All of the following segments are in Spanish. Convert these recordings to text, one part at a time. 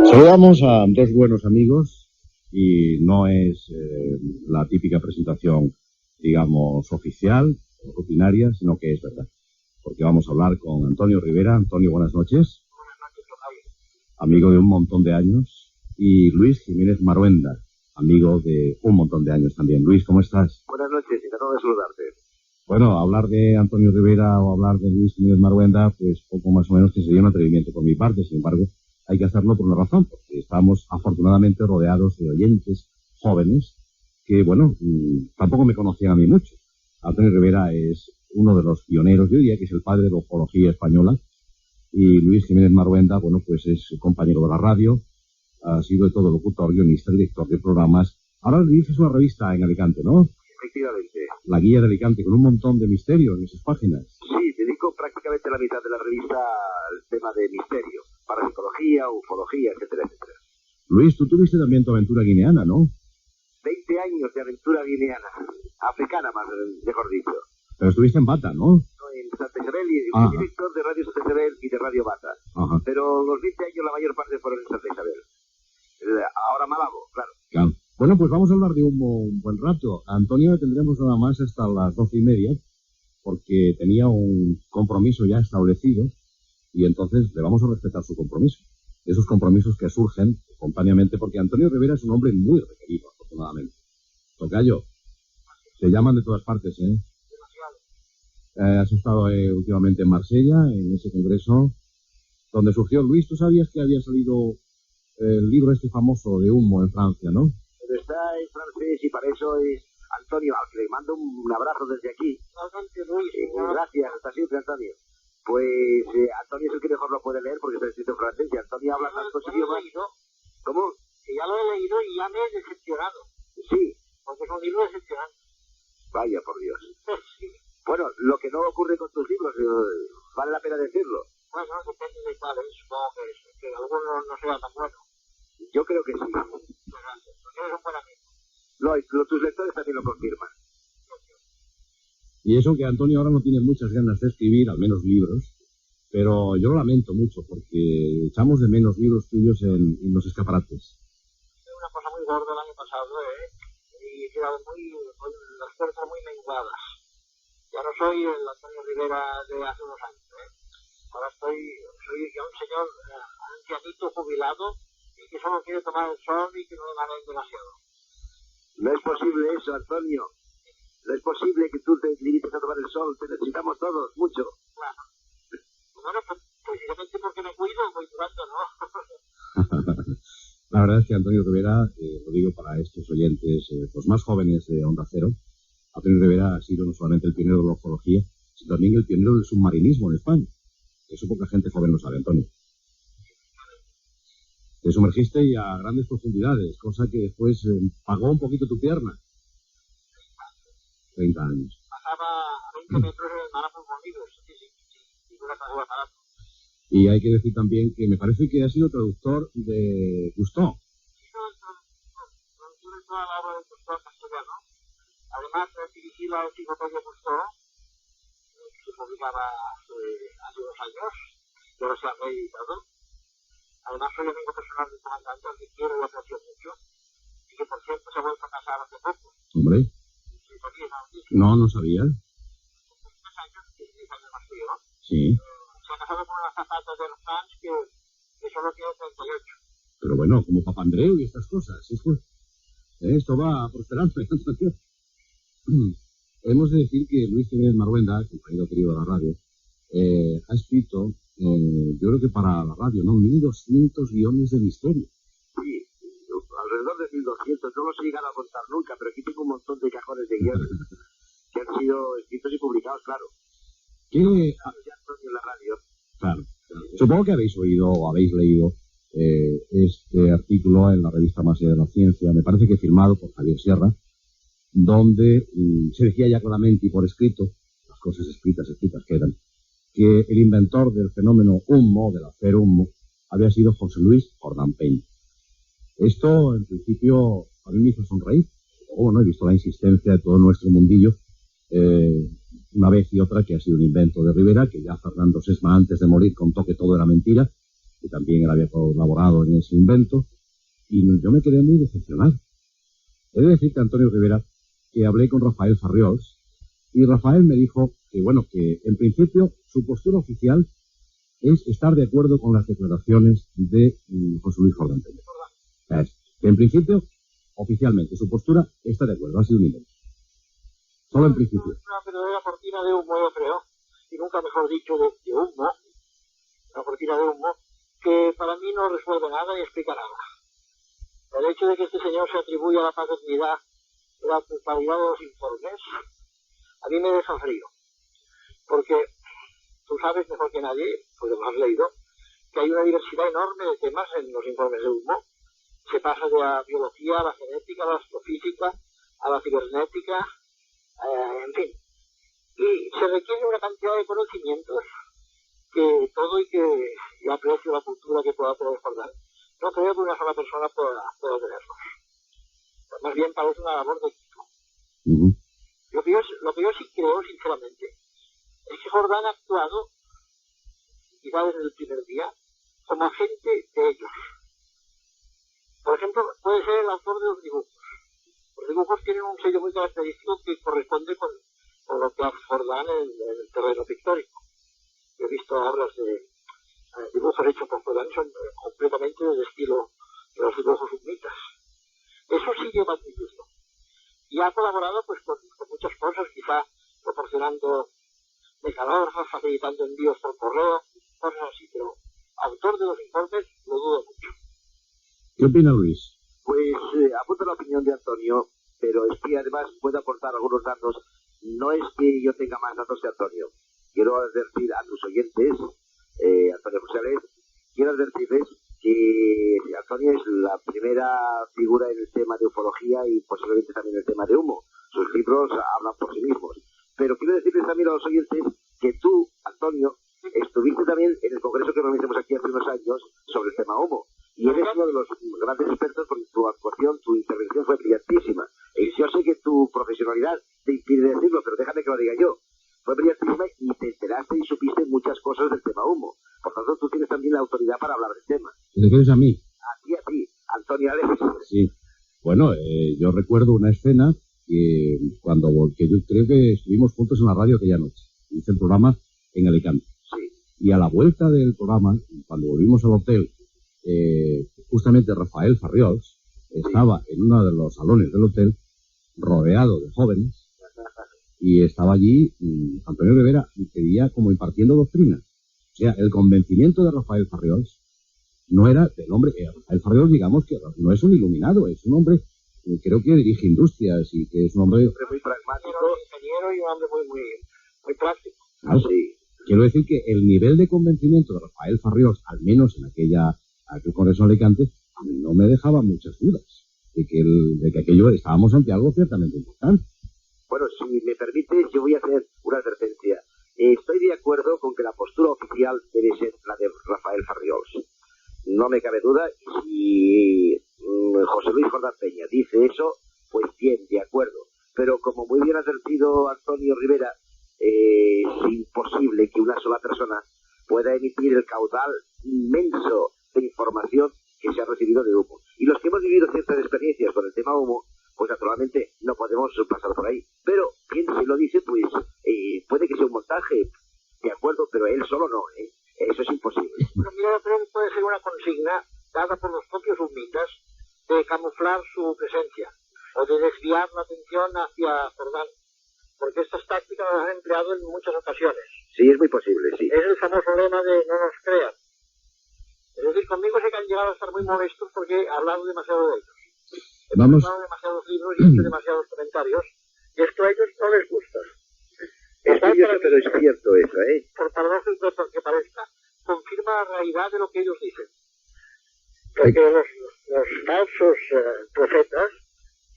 Saludamos a dos buenos amigos y no es la típica presentación, digamos, oficial o rutinaria, sino que es verdad. Porque vamos a hablar con Antonio Rivera. Antonio, buenas noches. Buenas noches, tocayo. Amigo de un montón de años. Y Luis Jiménez Maruenda, amigo de un montón de años también. Luis, ¿cómo estás? Buenas noches, encantado de saludarte. Bueno, hablar de Antonio Rivera o hablar de Luis Jiménez Maruenda, pues poco más o menos que sería un atrevimiento por mi parte. Sin embargo, hay que hacerlo por una razón, porque estamos afortunadamente rodeados de oyentes jóvenes que, bueno, tampoco me conocían a mí mucho. Antonio Rivera es uno de los pioneros, yo diría que es el padre de la ufología española, y Luis Jiménez Maruenda, bueno, pues es compañero de la radio, ha sido de todo locutor, guionista, director de programas. Ahora diriges una revista en Alicante, ¿no? Efectivamente. La Guía de Alicante, con un montón de misterio en sus páginas. Sí, dedico prácticamente la mitad de la revista al tema de misterio, parapsicología, ufología, etcétera, etcétera. Luis, tú tuviste también tu aventura guineana, ¿no? 20 años de aventura guineana, africana más, mejor dicho. Pero estuviste en Bata, ¿no? En Santa Isabel y fui director de Radio Santa Isabel y de Radio Bata. Ajá. Pero los 20 años la mayor parte fueron en Santa Isabel. Ahora Malabo, claro. Claro. Bueno, pues vamos a hablar de un buen rato. A Antonio le tendremos nada más hasta las 12:30, porque tenía un compromiso ya establecido, y entonces le vamos a respetar su compromiso. Esos compromisos que surgen espontáneamente, porque Antonio Rivera es un hombre muy requerido, afortunadamente. Tocayo, te llaman de todas partes, ¿eh? Has estado últimamente en Marsella, en ese congreso, donde surgió Luis. Tú sabías que había salido el libro este famoso de Humo en Francia, ¿no? Pero está en francés y para eso es Antonio, al que le mando un abrazo desde aquí. Gracias, hasta siempre, Antonio. Pues Antonio es el que mejor lo puede leer porque está escrito en francés y Antonio habla tantos idiomas. ¿Cómo? Que ya lo he leído y ya me he decepcionado. Sí. Porque es un libro decepcionante. Vaya, por Dios. Sí. Bueno, lo que no ocurre con tus libros, vale la pena decirlo. Bueno, depende de cuáles. Supongo que alguno no sea tan bueno. Yo creo que sí. Gracias. Porque eres un buen amigo. No, y tus lectores también lo confirman. Y eso que Antonio ahora no tiene muchas ganas de escribir, al menos libros, pero yo lo lamento mucho porque echamos de menos libros tuyos en los escaparates. Es una cosa muy gorda el año pasado, y he quedado con las fuerzas muy menguadas. Ya no soy el Antonio Rivera de hace unos años, Ahora soy ya un señor ancianito jubilado y que solo quiere tomar el sol y que no le ganen demasiado. No es posible eso, Antonio. No es posible que tú te limites a tomar el sol. Te necesitamos todos, mucho. Bueno, pues precisamente porque me cuido, voy durando, ¿no? La verdad es que Antonio Rivera, lo digo para estos oyentes los más jóvenes de Onda Cero, Antonio Rivera ha sido no solamente el pionero de la ufología, sino también el pionero del submarinismo en España. Eso poca gente joven lo sabe, Antonio. Te sumergiste y a grandes profundidades, cosa que después pagó un poquito tu pierna. 30 años. Pasaba a 20 metros en el mar a pulmonidos, sin una pasada aparato. Y hay que decir también que me parece que ha sido traductor de Cousteau. Traductor de toda la obra de Cousteau en castellano. Además, dirigí la enciclopedia Cousteau, que se publicaba hace 2 años, y ahora se ha reeditado. Además, soy amigo personal del comandante, al que quiero y aprecio mucho, y que, por cierto, se ha vuelto a casar hace poco. Hombre. No sabía. 3 años, 10 años más que yo. Sí. Se ha casado con una azafata de los fans que solo tiene 38. Pero bueno, como Papandreou y estas cosas. Esto va prosperando. Hemos de decir que Luis Jiménez Maruenda, compañero querido de la radio, ha escrito, yo creo que para la radio, ¿no? 1200 guiones de misterio. Sí, alrededor de 1200. No los he llegado a contar nunca, pero aquí tengo un montón de cajones de guiones que han sido escritos y publicados, claro. ¿Qué? En la radio. Claro. Supongo que habéis oído o habéis leído este artículo en la revista Más allá de la Ciencia, me parece que firmado por Javier Sierra, donde se decía ya claramente y por escrito, las cosas escritas quedan, que el inventor del fenómeno Humo, del hacer humo, había sido José Luis Jordán Peña. Esto, en principio, a mí me hizo sonreír. Bueno, he visto la insistencia de todo nuestro mundillo, una vez y otra, que ha sido un invento de Rivera, que ya Fernando Sesma, antes de morir, contó que todo era mentira, que también él había colaborado en ese invento, y yo me quedé muy decepcionado. He de decir que Antonio Rivera, que hablé con Rafael Farriols, y Rafael me dijo que, bueno, que en principio su postura oficial es estar de acuerdo con las declaraciones de José Luis Jordán Peña. Que en principio, oficialmente, su postura está de acuerdo, ha sido un invento. Solo en principio. Es una verdadera cortina de humo, yo creo, y nunca mejor dicho de humo, una cortina de humo, que para mí no resuelve nada ni explica nada. El hecho de que este señor se atribuya la paternidad de la culpabilidad de los informes, a mí me deja frío. Porque tú sabes mejor que nadie, pues lo has leído, que hay una diversidad enorme de temas en los informes de humo. Se pasa de la biología a la genética, a la astrofísica, a la cibernética, en fin. Y se requiere una cantidad de conocimientos que todo y que yo aprecio la cultura que pueda poder Jordán, no creo que una sola persona pueda tenerlos. Más bien parece una labor de equipo. Lo que yo sí creo, sinceramente, es que Jordán ha actuado, quizá desde el primer día, como agente de ellos. Por ejemplo, puede ser el autor de los dibujos. Los dibujos tienen un sello muy característico que corresponde con lo que hace Jordán en el terreno pictórico. Yo he visto obras de dibujos hechos por Jordán, son completamente del estilo de los dibujos summitas. Eso sí lleva a admitirlo. Y ha colaborado pues con muchas cosas, quizá proporcionando mecanógrafos, facilitando envíos por correo, cosas así, pero autor de los informes lo dudo mucho. ¿Qué opina Luis? Pues apunto la opinión de Antonio, pero es que además puedo aportar algunos datos. No es que yo tenga más datos que Antonio. Quiero advertir a tus oyentes, Antonio Rosales, quiero advertirles que Antonio es la primera figura en el tema de ufología y posiblemente también en el tema de humo. Sus libros hablan por sí mismos. Pero quiero decirles también a los oyentes que tú, Antonio, estuviste también en el congreso que organizamos aquí hace unos años sobre el tema humo. Y eres uno de los grandes expertos porque tu actuación, tu intervención fue brillantísima. Yo sé que tu profesionalidad te impide decirlo, pero déjame que lo diga yo. Fue brillantísima y te enteraste y supiste muchas cosas del tema humo. Por tanto, tú tienes también la autoridad para hablar del tema. ¿Te refieres a mí? A ti, Antonio Alex. Sí. Bueno, yo recuerdo una escena que yo creo que estuvimos juntos en la radio aquella noche. Hice el programa en Alicante. Sí. Y a la vuelta del programa, cuando volvimos al hotel, justamente Rafael Farriols estaba en uno de los salones del hotel, rodeado de jóvenes, y estaba allí Antonio Rivera, y pedía como impartiendo doctrina. O sea, el convencimiento de Rafael Farriols no era del hombre. Rafael Farriols, digamos que no es un iluminado, es un hombre, creo que dirige industrias y que es un hombre muy pragmático, ingeniero y un hombre muy práctico. Claro, sí. Quiero decir que el nivel de convencimiento de Rafael Farriols, al menos en aquel congreso de Alicante, a mí no me dejaba muchas dudas de que aquello estábamos ante algo ciertamente importante. Bueno, si me permites, yo voy a hacer una advertencia. Estoy de acuerdo con que la postura oficial debe ser la de Rafael Farriols. No me cabe duda. Si José Luis Jordán Peña dice eso, pues bien, de acuerdo. Pero como muy bien ha advertido Antonio Rivera, es imposible que una sola persona pueda emitir el caudal inmenso de información que se ha recibido de humo. Y los que hemos vivido ciertas experiencias con el tema humo, pues naturalmente no podemos pasar por ahí. Pero quien se lo dice, pues puede que sea un montaje, de acuerdo, pero él solo no, eso es imposible. Pero mira, yo creo que puede ser una consigna dada por los propios humitas de camuflar su presencia o de desviar la atención hacia Jordán, porque estas tácticas las han empleado en muchas ocasiones. Sí, es muy posible, sí. Es el famoso lema de no nos crean. Es decir, conmigo sé que han llegado a estar muy molestos porque he hablado demasiado de ellos. He publicado demasiados libros y he hecho demasiados comentarios, y esto a ellos no les gusta. Es curioso, pero es cierto eso, Por paradójico que parezca, confirma la realidad de lo que ellos dicen. Porque los falsos profetas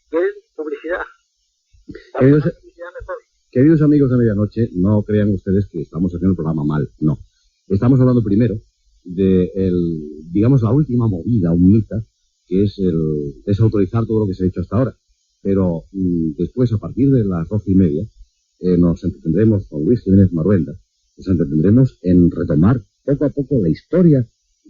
quieren publicidad. Queridos amigos de Medianoche, no crean ustedes que estamos haciendo el programa mal, no. Estamos hablando primero de digamos, la última movida humita, que es desautorizar todo lo que se ha hecho hasta ahora. Pero después, a partir de las 12:30, nos entretendremos con Luis Jiménez Maruenda, nos entretendremos en retomar poco a poco la historia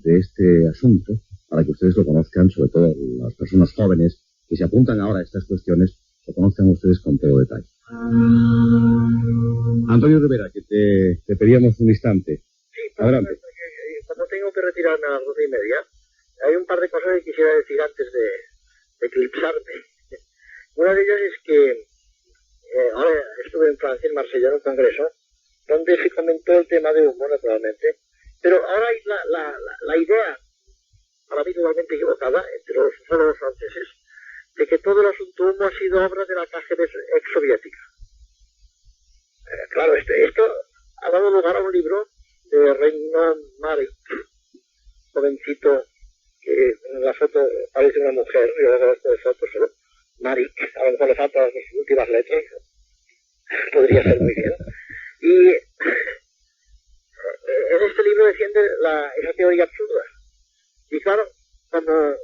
de este asunto, para que ustedes lo conozcan, sobre todo las personas jóvenes que se apuntan ahora a estas cuestiones, lo conozcan ustedes con todo detalle. Antonio Rivera, que te pedíamos un instante. Sí, adelante. Como tengo que retirarme a las 12:30, hay un par de cosas que quisiera decir antes de eclipsarme. Una de ellas es que ahora estuve en Francia, en Marsella, en un congreso, donde se comentó el tema de humo, naturalmente, pero ahora hay la idea, para mí totalmente equivocada, entre solo los franceses, de que todo el asunto humo ha sido obra de la KGB ex-soviética. Claro, esto ha dado lugar a un libro de Reinhold Márek, jovencito, que en la foto parece una mujer, yo no conozco de fotos solo, Márek, a lo mejor le faltan las últimas letras, podría ser muy bien. Y en este libro defiende esa teoría absurda. Y claro, como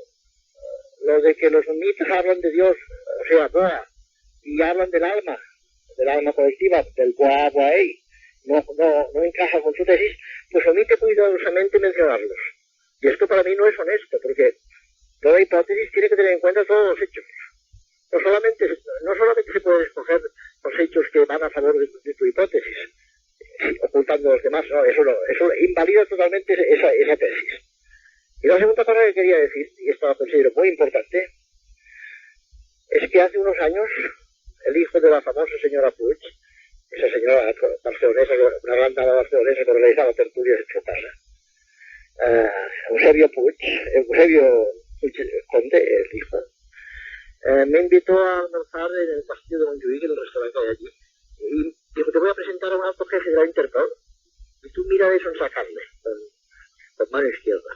lo de que los mitos hablan de Dios, o sea, Boa, y hablan del alma colectiva, del Boa Boaei, no encaja con su tesis, pues omite cuidadosamente mencionarlos. Y esto para mí no es honesto, porque toda hipótesis tiene que tener en cuenta todos los hechos. No solamente se pueden escoger los hechos que van a favor de tu hipótesis, ocultando los demás, no, eso invalida totalmente esa tesis. Y la segunda cosa que quería decir, y esto lo considero muy importante, es que hace unos años el hijo de la famosa señora Puig, esa señora barcelonesa, una gran dama barcelonesa que organizaba tertulias en su casa, Eusebio Puig Conde, el hijo, me invitó a almorzar en el castillo de Montjuïc, en el restaurante que hay allí, y dijo, te voy a presentar a un alto jefe de la Interpol, y tú mira eso en sacarle, con mano izquierda.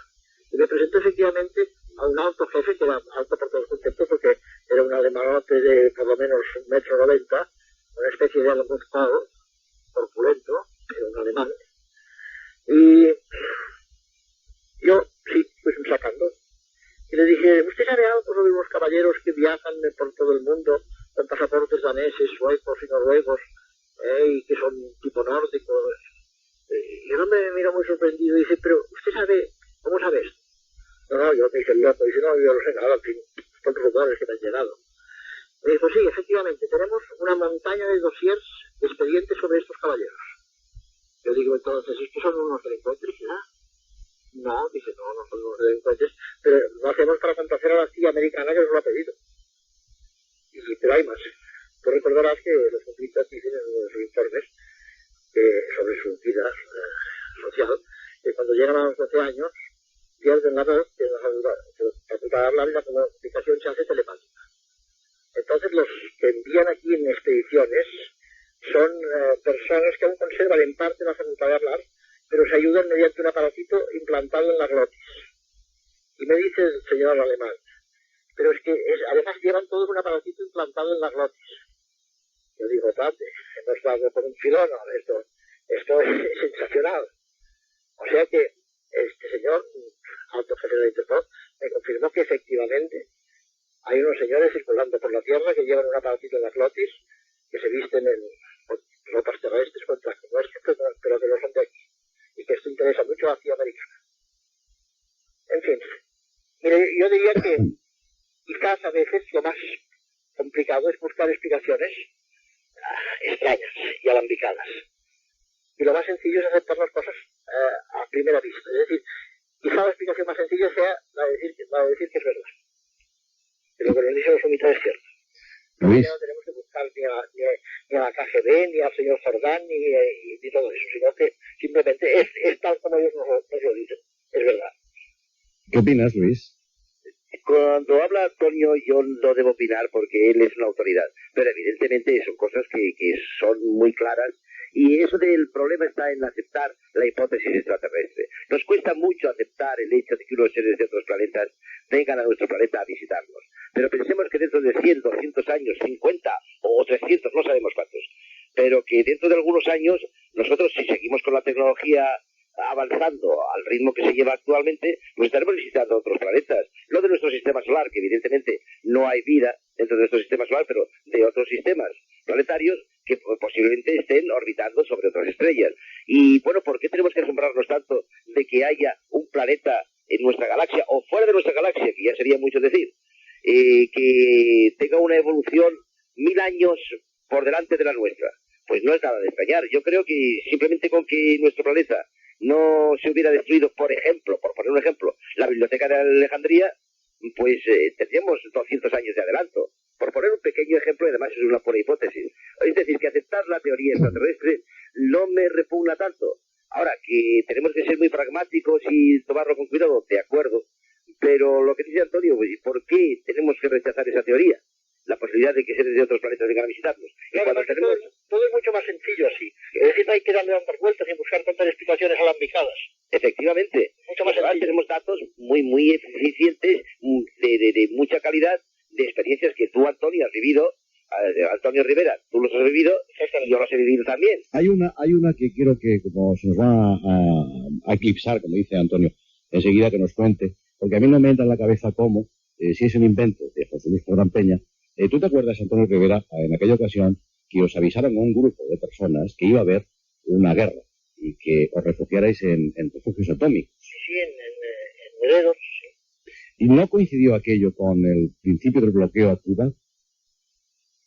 Y me presentó efectivamente a un alto jefe, que era alto por todos los conceptos, porque era un alemanote de por lo menos 1,90 m, una especie de Helmut Kohl, corpulento, era un alemán. Y yo, sí, pues sacando. Y le dije, ¿usted sabe algo sobre los caballeros que viajan por todo el mundo con pasaportes daneses, suecos y noruegos, y que son tipo nórdicos? Y él me mira muy sorprendido y dice, pero ¿usted sabe, cómo sabe esto? No, yo me hice el loco. Dice, no, yo lo sé nada, en fin, son rumores que me han llegado. Me dijo, sí, efectivamente, tenemos una montaña de dossiers, de expedientes sobre estos caballeros. Yo digo, entonces, ¿estos son unos delincuentes, ¿verdad? No, dice, no son unos delincuentes, pero lo hacemos para complacer a la CIA americana que nos lo ha pedido. Pero hay más. Tú recordarás que los conflictos dicen en uno de sus informes sobre su vida social, que cuando llegan a los 12 años, pierden la voz, pierden la facultad de hablar y la comunicación se hace telepática. Entonces los que envían aquí en expediciones son personas que aún conservan en parte la facultad de hablar, pero se ayudan mediante un aparatito implantado en la glotis. Y me dice el señor alemán, pero es que además llevan todos un aparatito implantado en la glotis. Yo digo, tate, no es algo por un filón, esto es sensacional. O sea que este señor, alto jefe de la Interpol, me confirmó que efectivamente hay unos señores circulando por la Tierra que llevan un aparatito en la glotis, que se visten en ropas terrestres con trajes nuestros, pero que no son de aquí. Y que esto interesa mucho a la CIA americana. En fin, mire, yo diría que quizás a veces lo más complicado es buscar explicaciones extrañas y alambicadas. Y lo más sencillo es aceptar las cosas a primera vista. Es decir, quizá la explicación más sencilla sea la de decir que es verdad. Que lo que nos dicen los sumitas es cierto. Luis. No tenemos que buscar ni a la KGB, ni al señor Jordán, ni todo eso, sino que simplemente es tal como ellos nos lo dicen. Es verdad. ¿Qué opinas, Luis? Cuando habla Antonio, yo no debo opinar porque él es una autoridad, pero evidentemente son cosas que son muy claras, y eso del problema está en aceptar la hipótesis extraterrestre. Nos cuesta mucho aceptar el hecho de que unos seres de otros planetas vengan a nuestro planeta a visitarnos, pero pensemos que dentro de 100, 200 años, 50 o 300, no sabemos cuántos, pero que dentro de algunos años nosotros, si seguimos con la tecnología avanzando al ritmo que se lleva actualmente, pues estaremos visitando otros planetas, no de nuestro sistema solar, que evidentemente no hay vida dentro de nuestro sistema solar, pero de otros sistemas planetarios que posiblemente estén orbitando sobre otras estrellas. Y bueno, ¿por qué tenemos que asombrarnos tanto de que haya un planeta nuestra galaxia, o fuera de nuestra galaxia, que ya sería mucho decir, que tenga una evolución 1000 años por delante de la nuestra. Pues no es nada de extrañar. Yo creo que simplemente con que nuestro planeta no se hubiera destruido, por ejemplo, por poner un ejemplo, la biblioteca de Alejandría, pues tendríamos 200 años de adelanto. Por poner un pequeño ejemplo, y además es una pura hipótesis. Es decir, que aceptar la teoría extraterrestre no me repugna tanto. Ahora, que tenemos que ser muy pragmáticos y tomarlo con cuidado, de acuerdo. Pero lo que dice Antonio, ¿por qué tenemos que rechazar esa teoría? La posibilidad de que seres de otros planetas vengan a visitarnos. Claro, tenemos... todo es mucho más sencillo así. Es decir, no hay que darle tantas vueltas y buscar tantas explicaciones alambicadas. Efectivamente. Mucho más sencillo. Tenemos datos muy eficientes, de mucha calidad, de experiencias que tú, Antonio, has vivido. Antonio Rivera, tú los has vivido y yo los he vivido también. Hay una que quiero que, como se nos va a eclipsar, como dice Antonio, enseguida que nos cuente, porque a mí no me entra en la cabeza cómo, si es un invento de José Luis Jordán Peña. ¿Tú te acuerdas, Antonio Rivera, en aquella ocasión que os avisaron a un grupo de personas que iba a haber una guerra y que os refugiarais en refugios atómicos? Sí, en Heredos, sí. ¿Y no coincidió aquello con el principio del bloqueo a Cuba?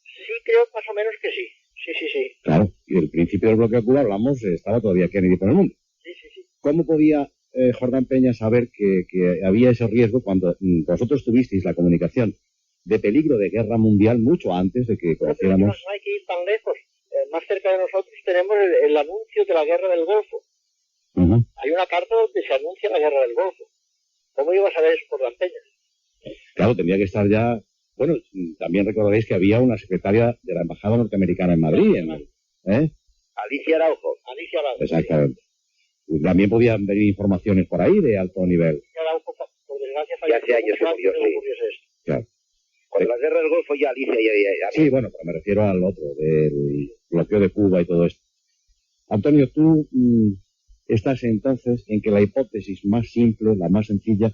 Sí, creo más o menos que sí. Sí. Claro, y el principio del bloqueo a Cuba, hablamos, estaba todavía Kennedy por el mundo. Sí. ¿Cómo podía Jordán Peña saber que había ese riesgo cuando vosotros tuvisteis la comunicación de peligro de guerra mundial mucho antes de que conociéramos? No hay que ir tan lejos. Más cerca de nosotros tenemos el anuncio de la guerra del Golfo. Hay una carta donde se anuncia la guerra del Golfo. ¿Cómo iba a saber eso Jordán Peña? Claro, tendría que estar ya... Bueno, también recordaréis que había una secretaria de la Embajada Norteamericana en Madrid, Alicia Araujo. Exactamente. Sí. También podían venir informaciones por ahí de alto nivel. Alicia Araujo, por desgracia, ya hace años que murió, sí. Claro. Con la guerra del Golfo ya Alicia ya... Sí, bueno, pero me refiero al otro, del bloqueo de Cuba y todo esto. Antonio, tú estás entonces en que la hipótesis más simple, la más sencilla,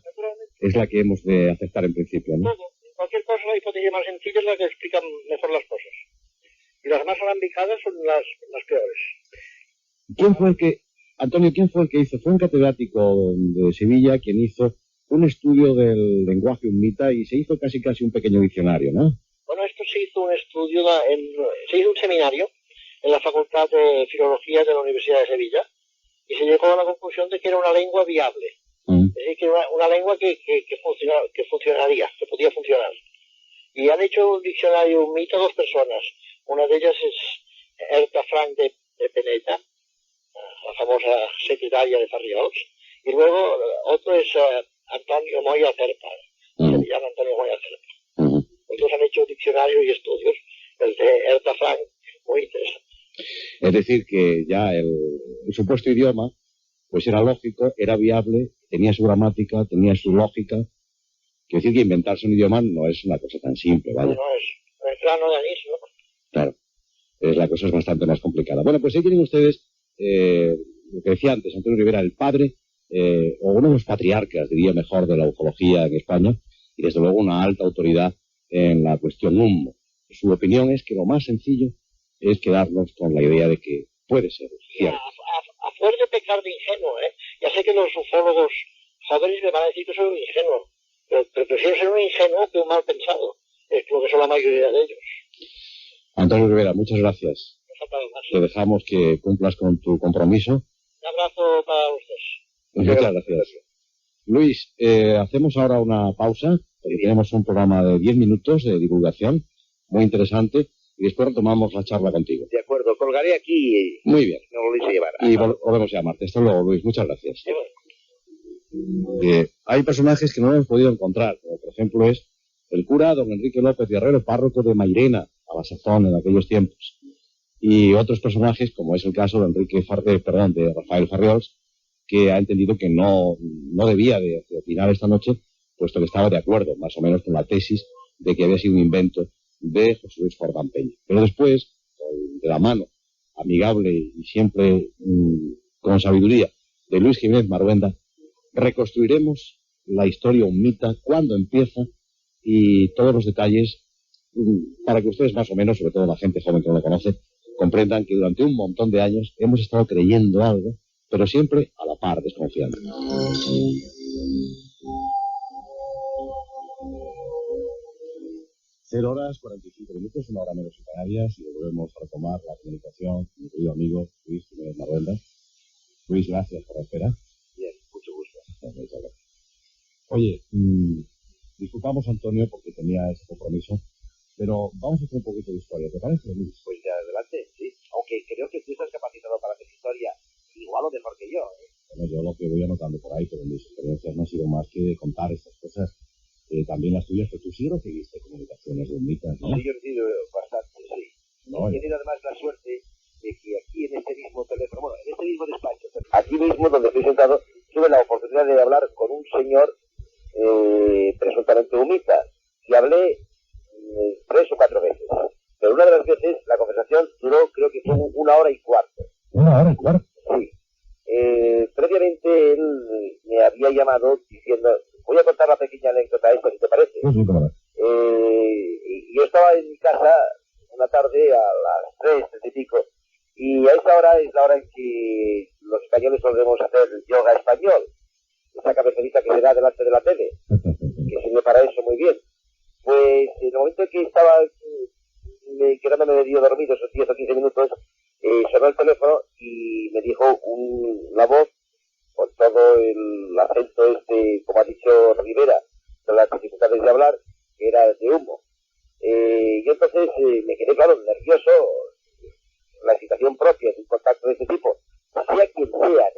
es la que hemos de aceptar en principio, ¿no? Todo. Cualquier cosa, la hipótesis más sencilla es la que explica mejor las cosas. Y las más alambicadas son las peores. Antonio, ¿quién fue el que hizo? Fue un catedrático de Sevilla quien hizo un estudio del lenguaje humita y se hizo casi un pequeño diccionario, ¿no? Bueno, esto se hizo un estudio, se hizo un seminario en la Facultad de Filología de la Universidad de Sevilla y se llegó a la conclusión de que era una lengua viable. Es decir, que una lengua que funcionaría, que podía funcionar. Y han hecho un diccionario humita dos personas. Una de ellas es Erta Frank de Peneta, la famosa secretaria de Farriols. Y luego otro es Antonio Moya Cerpa. Se llama Antonio Moya Cerpa. Los dos han hecho diccionarios y estudios. El de Erta Frank, muy interesante. Es decir, que ya el supuesto idioma pues era lógico, era viable, tenía su gramática, tenía su lógica. Quiero decir que inventarse un idioma no es una cosa tan simple, ¿vale? No es plano de anís, ¿no? Claro, la cosa es bastante más complicada. Bueno, pues ahí tienen ustedes lo que decía antes, Antonio Rivera, el padre, o uno de los patriarcas, diría mejor, de la ufología en España, y desde luego una alta autoridad en la cuestión humo. Su opinión es que lo más sencillo es quedarnos con la idea de que puede ser cierto. A fuerza de pecar de ingenuo, Ya sé que los ufólogos jóvenes me van a decir que soy un ingenuo, pero prefiero ser un ingenuo que un mal pensado. Es lo que son la mayoría de ellos. Antonio Rivera, muchas gracias. Te dejamos que cumplas con tu compromiso. Un abrazo para ustedes. Muchas gracias. Luis, hacemos ahora una pausa, porque tenemos un programa de 10 minutos de divulgación, muy interesante, y después retomamos la charla contigo. De acuerdo, colgaré aquí. Muy bien. No lo hice llevar. Y volvemos a llamarte. Hasta luego, Luis. Muchas gracias. Hay personajes que no hemos podido encontrar, como por ejemplo es el cura don Enrique López Guerrero, párroco de Mairena, a la sazón en aquellos tiempos. Y otros personajes, como es el caso de Rafael Farriols, que ha entendido que no debía de opinar esta noche, puesto que estaba de acuerdo, más o menos, con la tesis de que había sido un invento de José Luis Jordán Peña. Pero después, de la mano amigable y siempre con sabiduría de Luis Jiménez Maruenda, reconstruiremos la historia humita, cuándo empieza y todos los detalles para que ustedes más o menos, sobre todo la gente joven que no lo conoce, comprendan que durante un montón de años hemos estado creyendo algo, pero siempre a la par, desconfiando. (0:45), 1 hora menos en Canarias, y volvemos a retomar la comunicación con mi querido amigo Luis Jiménez Maruenda. Luis, gracias por la espera. Bien, mucho gusto. Oye, disculpamos a Antonio porque tenía ese compromiso, pero vamos a hacer un poquito de historia, ¿te parece, Luis? Pues ya adelante, sí. Aunque creo que tú estás capacitado para hacer historia igual o mejor que yo, ¿eh? Bueno, yo lo que voy anotando por ahí, pero mis experiencias no han sido más que contar estas cosas, también las tuyas, pero tú sí recibiste comunicaciones de mitas, ¿no? Sí, yo he recibido bastante, sí. No, he tenido además la suerte de que aquí en este mismo teléfono, bueno, en este mismo despacho, aquí mismo donde estoy sentado, tuve la oportunidad de hablar con un señor presuntamente humita, y hablé 3 o 4 veces. Pero una de las veces la conversación duró, creo que fue 1 hora y cuarto. 1 hora y cuarto. Sí. Previamente él me había llamado diciendo, voy a contar la pequeña anécdota esta, si te parece. Sí, claro. Yo estaba en mi casa una tarde a las 3 y pico, y a esa hora es la hora en que los españoles solemos hacer yoga español, esa cabecita que se da delante de la tele, que sirve para eso muy bien. Pues en el momento en que estaba quedándome medio dormido esos 10 o 15 minutos, sonó el teléfono y me dijo una voz con todo el acento como ha dicho Rivera, con las dificultades de hablar, que era de humo. Y entonces me quedé, claro, nervioso, la excitación propia de un contacto de este tipo, sea quien sea,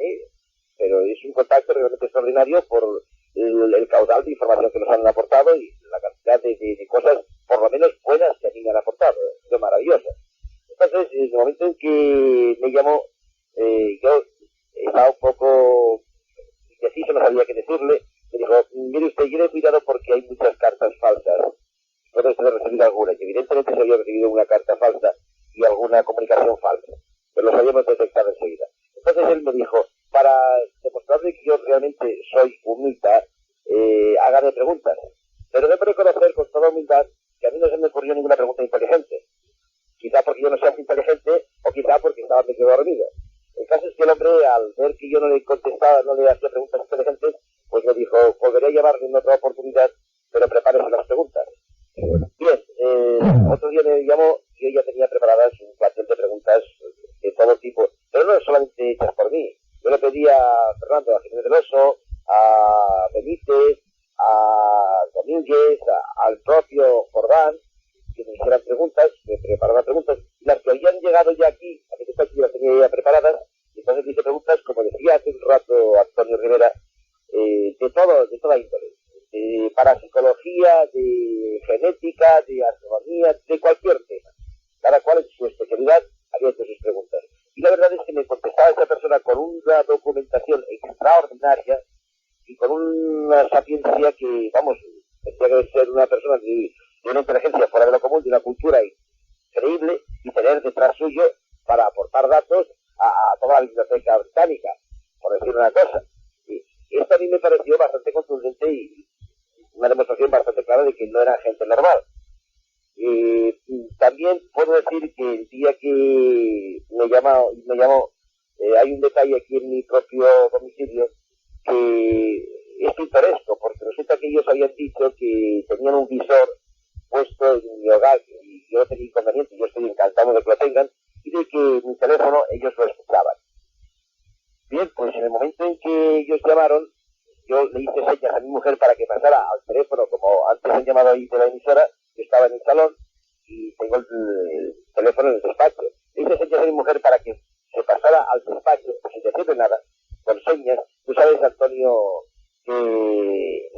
pero es un contacto realmente extraordinario por el caudal de información que nos han aportado y la cantidad de cosas, por lo menos buenas, que a mí me han aportado, de maravillosas. Entonces, en el momento en que me llamó, yo estaba un poco indeciso, no sabía qué decirle. Me dijo, mire usted, lleve cuidado porque hay muchas cartas falsas. Puede usted recibir alguna, y evidentemente se había recibido una carta falsa y alguna comunicación falsa, pero los habíamos detectado enseguida. Entonces él me dijo, para demostrarle que yo realmente soy humilde, hágame preguntas. Pero debo reconocer con toda humildad que a mí no se me ocurrió ninguna pregunta inteligente. Quizá porque yo no sea inteligente, o quizá porque estaba medio dormido. El caso es que el hombre, al ver que yo no le contestaba, no le hacía preguntas inteligentes, pues me dijo, volveré a llamarle en otra oportunidad, pero prepárese las preguntas. Bien, otro día me llamó y yo ya tenía preparadas un plantel de preguntas de todo tipo, pero no solamente hechas por mí. Yo le pedí a Fernando, a Jiménez del Oso, a Benítez, a Domínguez, al propio Jordán, que me hicieran preguntas, me prepararan preguntas, y las que habían llegado ya aquí, a mi despacho yo las tenía ya preparadas, y entonces hice preguntas, como decía hace un rato Antonio Rivera, de toda índole, de parapsicología, de genética, de astronomía, de cualquier tema. Cada cual en su especialidad había hecho sus preguntas. Y la verdad es que me contestaba esa persona con una documentación extraordinaria y con una sapiencia que, vamos, tendría que ser una persona de una inteligencia fuera de lo común, de una cultura increíble, y tener detrás suyo para aportar datos a toda la biblioteca británica, por decir una cosa. Y esto a mí me pareció bastante contundente y una demostración bastante clara de que no era gente normal. También puedo decir que el día que me llamó, hay un detalle aquí en mi propio domicilio que es pintoresco, porque resulta que ellos habían dicho que tenían un visor puesto en mi hogar y yo no tenía inconveniente, yo estoy encantado de que lo tengan, y de que mi teléfono ellos lo escuchaban. Bien, pues en el momento en que ellos llamaron, yo le hice señas a mi mujer para que pasara al teléfono, como antes han llamado ahí de la emisora. Yo estaba en el salón y tengo el teléfono en el despacho. Le hice señas a mi mujer para que se pasara al despacho, sin decirle nada, con señas. Tú sabes, Antonio, que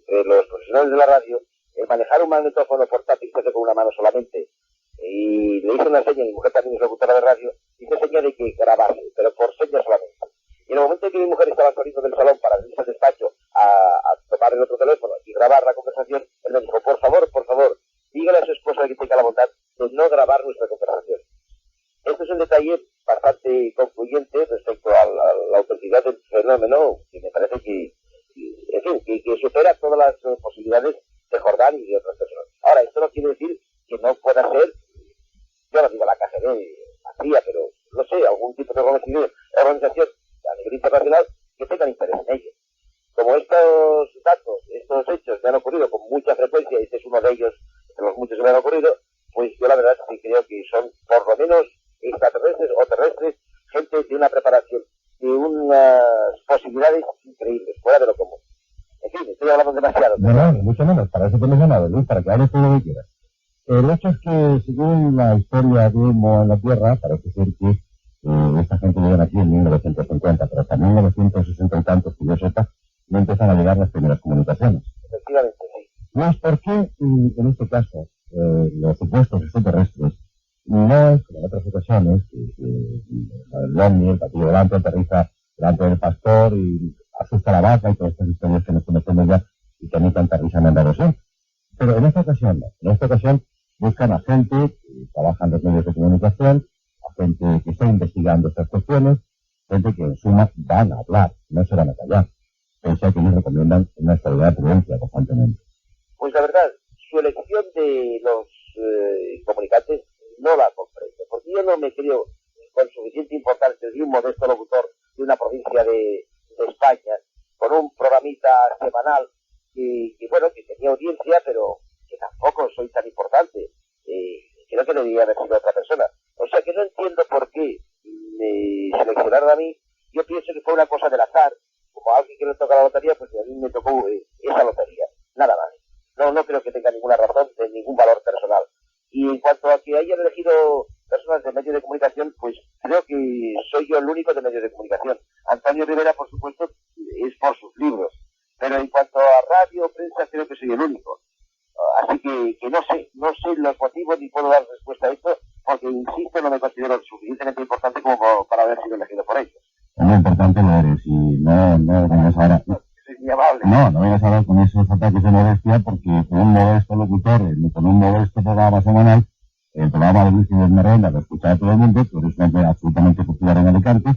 entre los profesionales de la radio, el manejar un magnetófono portátil se hace con una mano solamente. Y le hice una seña, mi mujer también es locutora de radio, hice seña de que grabase, pero por señas solamente. Y en el momento en que mi mujer estaba saliendo del salón para irse al despacho a tomar el otro teléfono y grabar la conversación, él me dijo, por favor, dígale a su esposa que tenga la bondad de no grabar nuestra conversación. Este es un detalle bastante concluyente respecto a la autenticidad del fenómeno, que me parece que supera todas las posibilidades de Jordán y de otras personas. Ahora, esto no quiere decir que no pueda ser, yo no digo la KGB vacía, pero no sé, algún tipo de organización a nivel internacional que tengan interés en ello. Como estos datos mucha frecuencia, este es uno de ellos, de los muchos que me han ocurrido, pues yo la verdad sí creo que son por lo menos extraterrestres o terrestres, gente de una preparación, de unas posibilidades increíbles, fuera de lo común. En fin, estoy hablando demasiado. No, mucho menos, para eso te he mencionado, Luis, para que hables todo lo que quieras. El hecho es que, según la historia de Humo en la Tierra, parece ser que esta gente llega aquí en 1950, pero hasta 1960 y tantos, que yo sepa, no empiezan a llegar las primeras comunicaciones. Efectivamente, sí. Pues, ¿por qué, en este caso, los supuestos extraterrestres no es, como en otras ocasiones, el ovni, el patillo delante, aterriza delante del pastor y asusta a la vaca y todas estas historias que nos conocemos ya y que a mí tanta risa me han dado siempre? Pero en esta ocasión no. En esta ocasión buscan a gente que trabaja en los medios de comunicación, a gente que está investigando estas cuestiones, gente que en suma van a hablar, no se van a callar. Pese a que nos recomiendan una estabilidad de prudencia constantemente. Pues la verdad, su elección de los comunicantes no la comprendo, porque yo no me creo con suficiente importancia de un modesto locutor de una provincia de España, con un programita semanal que bueno, que tenía audiencia, pero que tampoco soy tan importante. Creo que debería haber sido otra persona. O sea que no entiendo por qué me seleccionaron a mí. Yo pienso que fue una cosa del azar. Como a alguien que le toca la lotería, pues a mí me tocó esa lotería. Nada más. No creo que tenga ninguna razón, de ningún valor personal. Y en cuanto a que hayan elegido personas de medios de comunicación, pues creo que soy yo el único de medios de comunicación. Antonio Rivera, por supuesto, es por sus libros. Pero en cuanto a radio, prensa, creo que soy el único. Así que no sé los motivos ni puedo dar respuesta a esto, porque, insisto, no me considero suficientemente importante como para haber sido elegido por ellos. Muy importante lo eres y no vengas ahora. Soy muy amable. No vengas ahora con esos ataques de modestia, porque con un modesto locutor, con un modesto programa semanal, el programa de Luis Jiménez Merenda lo escucha todo el mundo, tú eres un hombre absolutamente popular en Alicante,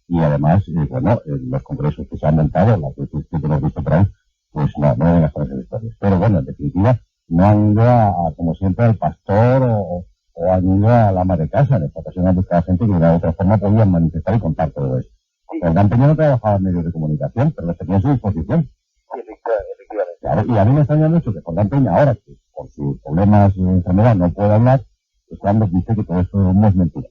y además, los congresos que se han montado, las veces que te lo he visto por ahí, pues no vengas con esas historias. Pero bueno, en definitiva, no han ido como siempre, al pastor o han ido a la ama de casa. En esta ocasión han buscado gente que de otra forma podían manifestar y contar todo eso. Jordán Peña no trabajaba en medios de comunicación, pero los tenía a su disposición. Sí, efectivamente. Claro, y a mí me extraña mucho que Jordán Peña, ahora que por sus problemas de enfermedad no puede hablar, pues cuando dice que todo esto no es mentira.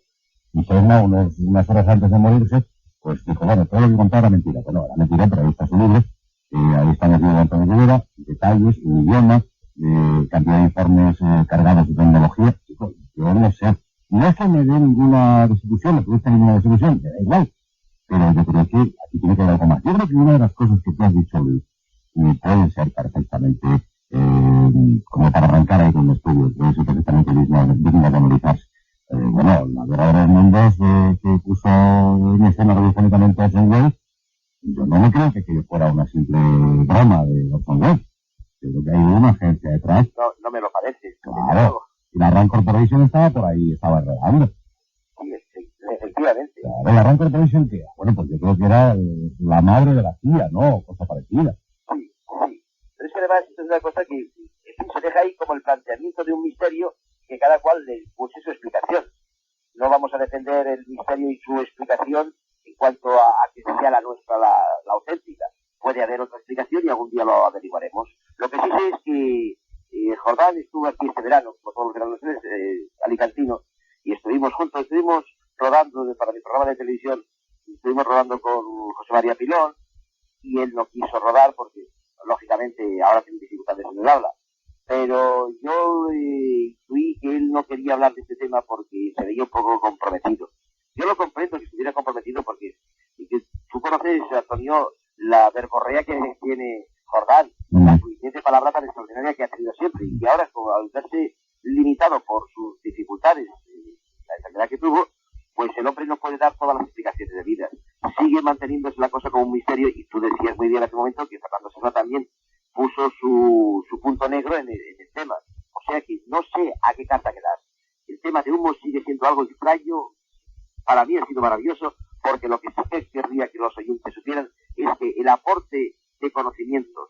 Y Serna, unas horas antes de morirse, pues dijo, bueno, todo lo que contaba era mentira. Bueno, era mentira, pero ahí está su libro, ahí está metido de Antonio Rivera, detalles, un idioma, cantidad de informes cargados de tecnología. Yo no sé, no es que me dé ninguna distribución, no produzca ninguna distribución, me da igual. Pero yo creo que aquí tiene que haber algo más. Yo creo que una de las cosas que tú has dicho, Luis, puede ser perfectamente, como para arrancar ahí con un estudio, puede ser perfectamente digno de analizarse. La guerra de los mundos que puso en escena radiofónicamente Orson Welles, yo no me creo que aquello fuera una simple broma de Orson Welles. Yo creo que hay una agencia detrás. No me lo parece. Claro. Y la Rand Corporation estaba por ahí, estaba enredando. Sí, efectivamente. Claro, la Rand Corporation, ¿qué? Bueno, pues yo creo que era la madre de la CIA, ¿no? Cosa parecida. Sí. Pero es que además es una cosa que se deja ahí como el planteamiento de un misterio que cada cual le puse su explicación. No vamos a defender el misterio y su explicación en cuanto a que sea la nuestra, la auténtica. Puede haber otra explicación y algún día lo averiguaremos. Lo que sí sé es que Jordán estuvo aquí este verano, como todos los veranos alicantino, y estuvimos juntos, estuvimos rodando para mi programa de televisión, estuvimos rodando con José María Pilón, y él no quiso rodar porque, lógicamente, ahora tiene dificultades en el habla. Pero yo intuí que él no quería hablar de este tema porque se veía un poco comprometido. Yo lo comprendo que estuviera comprometido porque tú conoces, Antonio, la verborrea que tiene Jordán, la fluidez de palabra tan extraordinaria que ha tenido siempre, y que ahora, al verse limitado por sus dificultades, la enfermedad que tuvo, pues el hombre no puede dar todas las explicaciones de vida. Sigue manteniéndose la cosa como un misterio, y tú decías muy bien en aquel momento que Fernando Serra también puso su punto negro en el tema. O sea que no sé a qué carta quedar. El tema de Humo sigue siendo algo extraño. Para mí ha sido maravilloso, porque lo que sí que querría que los oyentes supieran es que el aporte de conocimientos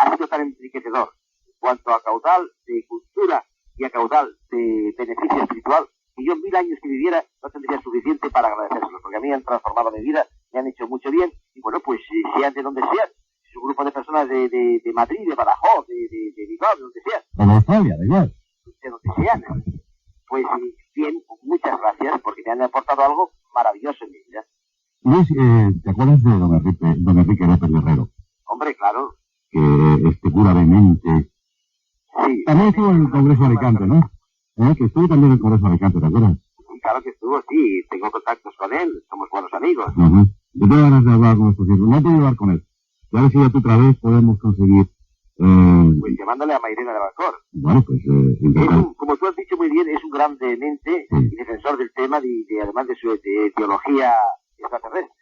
ha sido tan enriquecedor en cuanto a caudal de cultura y a caudal de beneficio espiritual, que yo 1000 años que viviera no tendría suficiente para agradecérselos, porque a mí han transformado mi vida, me han hecho mucho bien, y bueno, pues sean de donde sean, Es un grupo de personas de Madrid, de Badajoz, de Bilbao, de donde sea. O de Australia, da igual. De donde sean. Pues bien, muchas gracias porque me han aportado algo maravilloso en mi vida. Luis, ¿te acuerdas de don Enrique López Guerrero? Hombre, claro. Que este cura de mente... Sí. También estuvo en el Congreso de Alicante, ¿no? Que estuvo también en el Congreso de Alicante, ¿te acuerdas? Sí, claro que estuvo, sí. Tengo contactos con él. Somos buenos amigos. Yo tengo ganas de hablar con estos chicos. No he podido hablar con él. Ya a ver si otra vez podemos conseguir... Pues llamándole a Mairena de Valcor. Bueno, pues... como tú has dicho muy bien, es un gran mente y defensor del tema, además de su teología extraterrestre.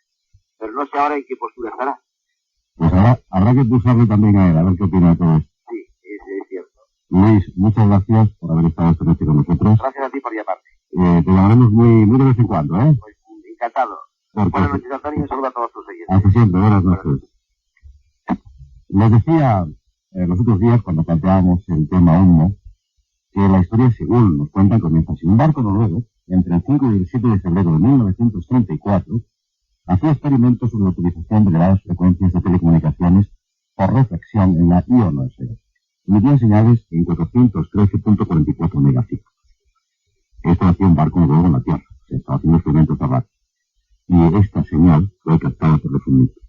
Pero no sé ahora en qué postura estará. Pues habrá que pulsarle también a él, a ver qué opina de todo esto. Sí, es cierto. Luis, muchas gracias por haber estado esta noche con nosotros. Gracias a ti por llamarte. Te llamaremos muy de vez en cuando, ¿eh? Pues encantado. Buenas noches, Antonio, y un saludo a todos tus oyentes. Hasta siempre, buenas noches. Les decía los otros días, cuando planteábamos el tema humo, que la historia, según nos cuentan, comienza así. Un barco noruego, entre el 5 y el 7 de febrero de 1934, hacía experimentos sobre la utilización de elevadas frecuencias de telecomunicaciones por reflexión en la ionosfera. Emitían señales en 413.44 megaciclos. Esto hacía un barco noruego en la Tierra. Se estaba haciendo experimentos de radio. Y esta señal fue captada por los suministros.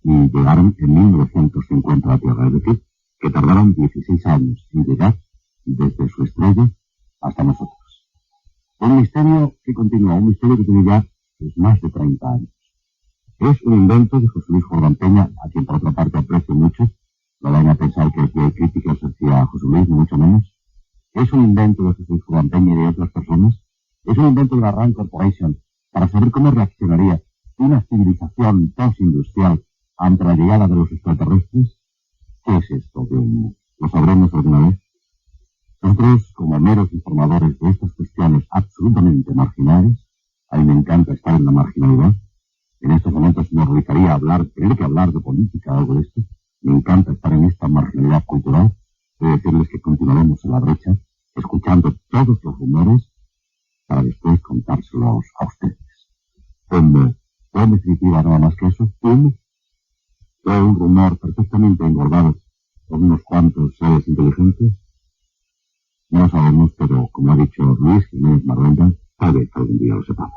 Y llegaron en 1950 a la Tierra. Es decir, que tardaron 16 años en llegar desde su estrella hasta nosotros. Un misterio que continúa, un misterio que tiene ya más de 30 años. Es un invento de José Luis Jordán Peña, a quien por otra parte aprecio mucho. No vayan a pensar que críticas hacia José Luis, ni mucho menos. Es un invento de José Luis Jordán Peña y de otras personas. Es un invento de la Rand Corporation para saber cómo reaccionaría una civilización postindustrial ante la llegada de los extraterrestres. ¿Qué es esto de humo? ¿Lo sabremos alguna vez? Nosotros, como meros informadores de estas cuestiones absolutamente marginales, a mí me encanta estar en la marginalidad. En estos momentos me dedicaría a tener que hablar de política o algo de esto. Me encanta estar en esta marginalidad cultural. Quiero decirles que continuaremos en la brecha, escuchando todos los rumores, para después contárselos a ustedes. En definitiva, nada más que eso, fue un rumor perfectamente engordado por unos cuantos seres inteligentes. No lo sabemos, pero como ha dicho Luis Jiménez Marrenda, tal vez algún día lo sepamos.